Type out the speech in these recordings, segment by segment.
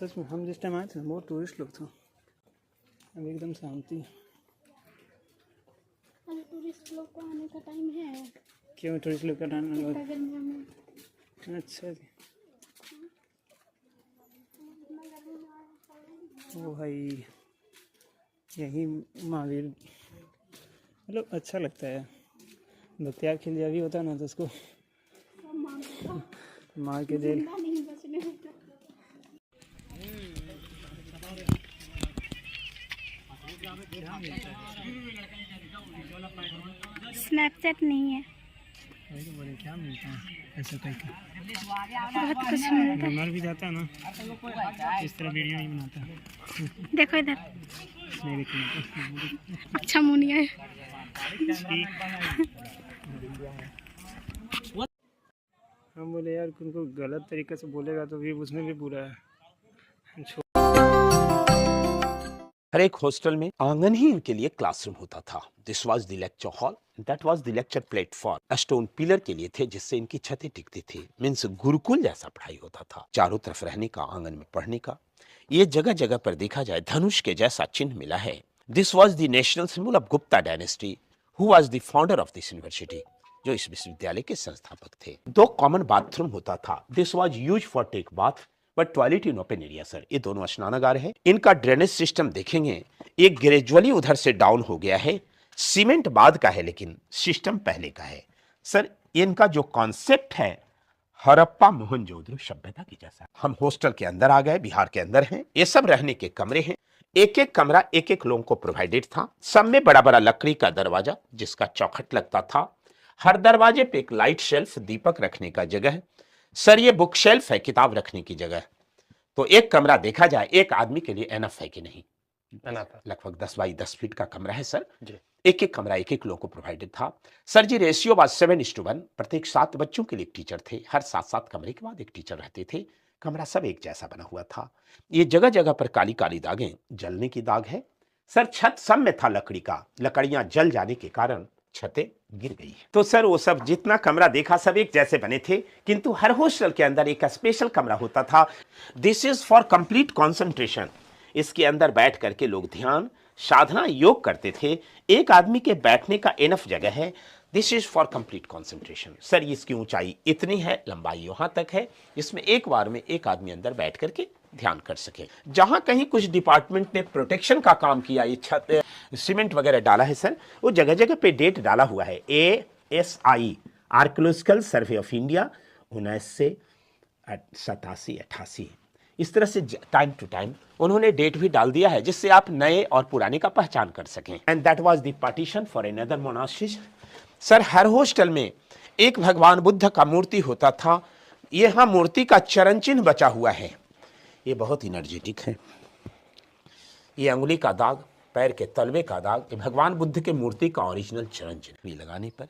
सच में हम जिस टाइम आए थे ना बहुत टूरिस्ट लोग थे, अब एकदम शांति। अभी टूरिस्ट लोग को आने का टाइम है। क्यों टूरिस्ट लोग का टाइम? गर्मियों में अच्छा जी। ओ भाई यही महावीर मतलब अच्छा लगता है। बख्तियार खिलजी अभी होता ना तो उसको मार के जेल। नहीं बचने देता। स्नैपचैट नहीं है। क्या मिलता है ऐसा करके? बहुत कुछ मिलता है। मर भी जाता है ना, इस तरह वीडियो नहीं बनाता। देखो इधर नहीं देखना। अच्छा मुनिया है। हम बोले यार उनको गलत तरीके से बोलेगा तो भी उसमें भी बुरा है। हर एक हॉस्टल में आंगन ही इनके लिए क्लासरूम होता था। This was the lecture hall, that was the lecture platform. Stone pillar के लिए थे जिससे इनकी छतें टिकती थी। मीन्स गुरुकुल जैसा पढ़ाई होता था। चारों तरफ रहने का, आंगन में पढ़ने का। ये जगह जगह पर देखा जाए धनुष के जैसा चिन्ह मिला है। This was the national symbol of Gupta dynasty, who was the founder of this university, जो इस विश्वविद्यालय के संस्थापक थे। 2 कॉमन बाथरूम होता था। This was use for take bath but toilet in open area. Sir ये दोनों स्नानागार है। इनका ड्रेनेज सिस्टम देखेंगे, ये ग्रेजुअली उधर से डाउन हो गया है। सीमेंट बाद का है लेकिन सिस्टम पहले का है। सर इनका जो कॉन्सेप्ट है हड़प्पा मोहनजोदड़ो सभ्यता की जैसा। हम हॉस्टल के अंदर आ गए, बिहार के अंदर हैं। ये सब रहने के कमरे हैं। एक एक कमरा एक एक लोगों को प्रोवाइडेड था। सब में बड़ा बड़ा लकड़ी का दरवाजा जिसका चौखट लगता था। हर दरवाजे पे एक लाइट शेल्फ, दीपक रखने का जगह। सर ये बुक शेल्फ है, किताब रखने की जगह। तो एक कमरा देखा जाए एक आदमी के लिए एनफ है कि नहीं? लगभग 10 बाई 10 फीट का कमरा है सर। एक एक कमरा एक एक लोगों को प्रोवाइडेड था। सर जी रेशियो वाज 7:1, प्रत्येक 7 बच्चों के लिए एक टीचर थे। हर 7-7 कमरे के बाद एक टीचर रहते थे। कमरा सब एक जैसा बना हुआ था। ये जगह जगह पर काली काली दागें, जलने की दाग है। सर छत सब में था लकड़ी का, लकड़ियां जल जाने के कारण छतें गिर गई है। तो सर वो सब जितना कमरा देखा सब एक जैसे बने थे, किंतु हर हॉस्टल के अंदर एक स्पेशल कमरा होता था। This is for complete concentration. इसके अंदर बैठ करके लोग ध्यान, साधना, योग करते थे। एक आदमी के बैठने का इनफ जगह है। This is for complete concentration. Sir इसकी ऊंचाई इतनी है, लंबाई यहां तक है, जिसमें एक बार में एक आदमी अंदर बैठ करके ध्यान कर सके। जहां कहीं कुछ डिपार्टमेंट ने प्रोटेक्शन का काम किया, ये छत सीमेंट वगैरह डाला है सर, वो जगह जगह पे डेट डाला हुआ है। ASI archaeological survey of India 1987-88। इस तरह से टाइम टू टाइम उन्होंने डेट भी डाल दिया है जिससे आप नए और पुराने का पहचान कर सकें। And that was the partition for another monastery. Sir her hostel में एक भगवान बुद्ध का मूर्ति होता था। यहां मूर्ति का चरण चिन्ह बचा हुआ है। ये बहुत एनर्जेटिक है। ये अंगुली का दाग, पैर के तलवे का दाग, ये भगवान बुद्ध के मूर्ति का ओरिजिनल चरण चिन्ह। लगाने पर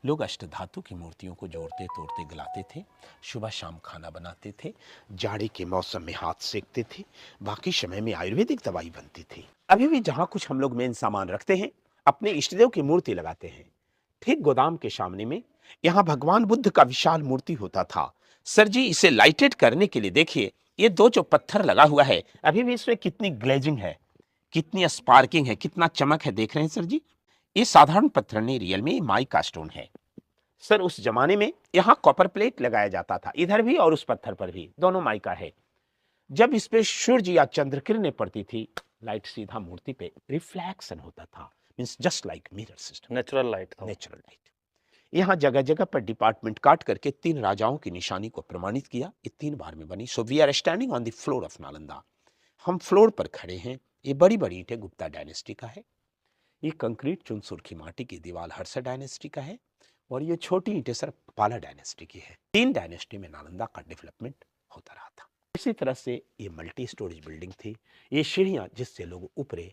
लोग अष्टधातु की मूर्तियों को जोड़ते तोड़ते गलाते थे। सुबह शाम खाना बनाते थे। जाड़े के मौसम में हाथ सेकते थे। बाकी समय में आयुर्वेदिक दवाई बनती थी। अभी भी जहां कुछ हम लोग मेन सामान रखते हैं, अपने इष्टदेव की मूर्ति लगाते हैं। ठीक गोदाम के सामने में यहाँ भगवान बुद्ध का विशाल मूर्ति होता था। सर जी इसे लाइटेड करने के लिए देखिए, ये 2 जो पत्थर लगा हुआ है, अभी भी इसमें कितनी ग्लेजिंग है, कितनी स्पार्किंग है, कितना चमक है, देख रहे हैं सर जी? ये साधारण पत्थर नहीं, रियल में माइका स्टोन है। सर उस जमाने में यहाँ कॉपर प्लेट लगाया जाता था, इधर भी और उस पत्थर पर भी, दोनों माइका है। जब इस पे सूर्य या चंद्र किरणें पड़ती थी, लाइट सीधा मूर्ति पे रिफ्लेक्शन होता था। Means just like mirror system, natural light था। Natural light. यहाँ जगह जगह पर डिपार्टमेंट काट करके 3 राजाओं की निशानी को प्रमाणित किया। ये 3 बार में बनी। So we are standing on the floor of Nalanda. हम फ्लोर पर खड़े हैं। ये बड़ी बड़ी ईंटें गुप्ता डायनेस्टी का है। ये कंक्रीट चुन सुर्खी माटी की दीवार हर्षा डायनेस्टी का है। और ये छोटी ईंटें सर पाला डायनेस्टी की है। 3 डायनेस्टी में नालंदा का डेवलपमेंट होता रहा था। इसी तरह से ये मल्टी स्टोरेज बिल्डिंग थी। ये सीढ़ियां जिससे लोग ऊपर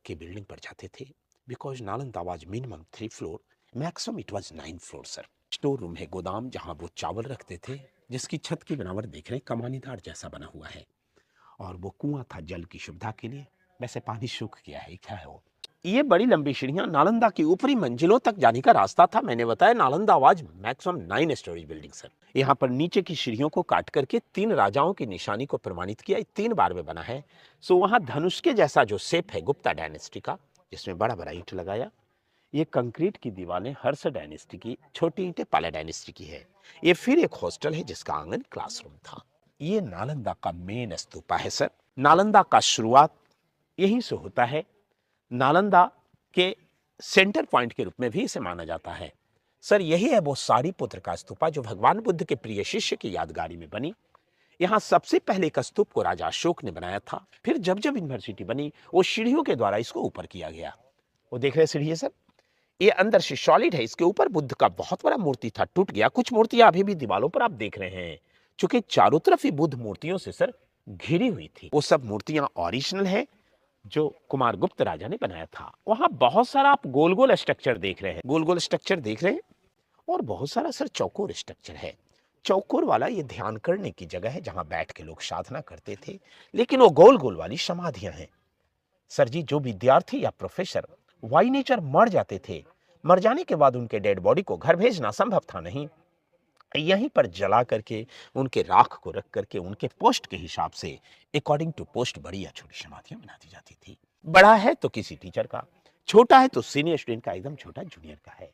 की बिल्डिंग पर जाते थे। Because Nalanda was minimum 3 floor, maximum it was 9 floor sir. Store room है, गोदाम, जहां वो चावल रखते थे, जिसकी छत की बनावट देख रहे हैं, कमानीदार जैसा बना हुआ है। और वो कुआं था जल की सुविधा के लिए। वैसे पानी सूख गया है, क्या है वो? ये बड़ी लंबी सीढ़ियां नालंदा की ऊपरी मंजिलों तक जाने का रास्ता था। मैंने बताया Nalanda was maximum 9 story building sir. यहाँ पर नीचे की सीढ़ियों को काट करके 3 राजाओं की निशानी को प्रमाणित किया। 3 बार में बना है। सो वहां धनुष के जैसा जो शेप है गुप्ता डायनेस्टी का, जिसमें बड़ा बड़ा ईंट लगाया। ये कंक्रीट की दीवारें हर्ष डायनेस्टी की, छोटी ईंटें पाला डायनेस्टी की है। ये फिर एक हॉस्टल है जिसका आंगन क्लासरूम था। ये नालंदा का मेन स्तूपा है सर। नालंदा का शुरुआत यहीं से होता है। नालंदा के सेंटर पॉइंट के रूप में भी इसे माना जाता है। सर यही है वो सारीपुत्र का स्तूपा जो भगवान बुद्ध के प्रिय शिष्य की यादगारी में बनी। यहाँ सबसे पहले एक स्तूप को राजा अशोक ने बनाया था। फिर जब जब यूनिवर्सिटी बनी वो सीढ़ियों के द्वारा इसको ऊपर किया गया। वो देख रहे हैं सीढ़ी सर, ये अंदर से सॉलिड है। इसके ऊपर बुद्ध का बहुत बड़ा मूर्ति था, टूट गया। कुछ मूर्तियां अभी भी दीवारों पर आप देख रहे हैं, चूंकि चारों तरफ ही बुद्ध मूर्तियों से सर घिरी हुई थी। वो सब मूर्तियां ओरिजिनल है जो कुमार गुप्त राजा ने बनाया था। वहां बहुत सारा आप गोल गोल स्ट्रक्चर देख रहे हैं, गोल गोल स्ट्रक्चर देख रहे हैं, और बहुत सारा सर चौकोर स्ट्रक्चर है। चौकोर वाला ये ध्यान करने की जगह है जहां बैठ के लोग साधना करते थे, लेकिन वो गोल गोल वाली समाधियां हैं। सर जी जो विद्यार्थी या प्रोफेसर वाई नेचर मर जाते थे, मर जाने के बाद उनके डेड बॉडी को घर भेजना संभव था नहीं, यहीं पर जला करके उनके राख को रख करके उनके पोस्ट के हिसाब से अकॉर्डिंग टू पोस्ट बड़ी या छोटी समाधियां बना दी जाती थी। बड़ा है तो किसी टीचर का, छोटा है तो सीनियर स्टूडेंट का, एकदम छोटा जूनियर का है।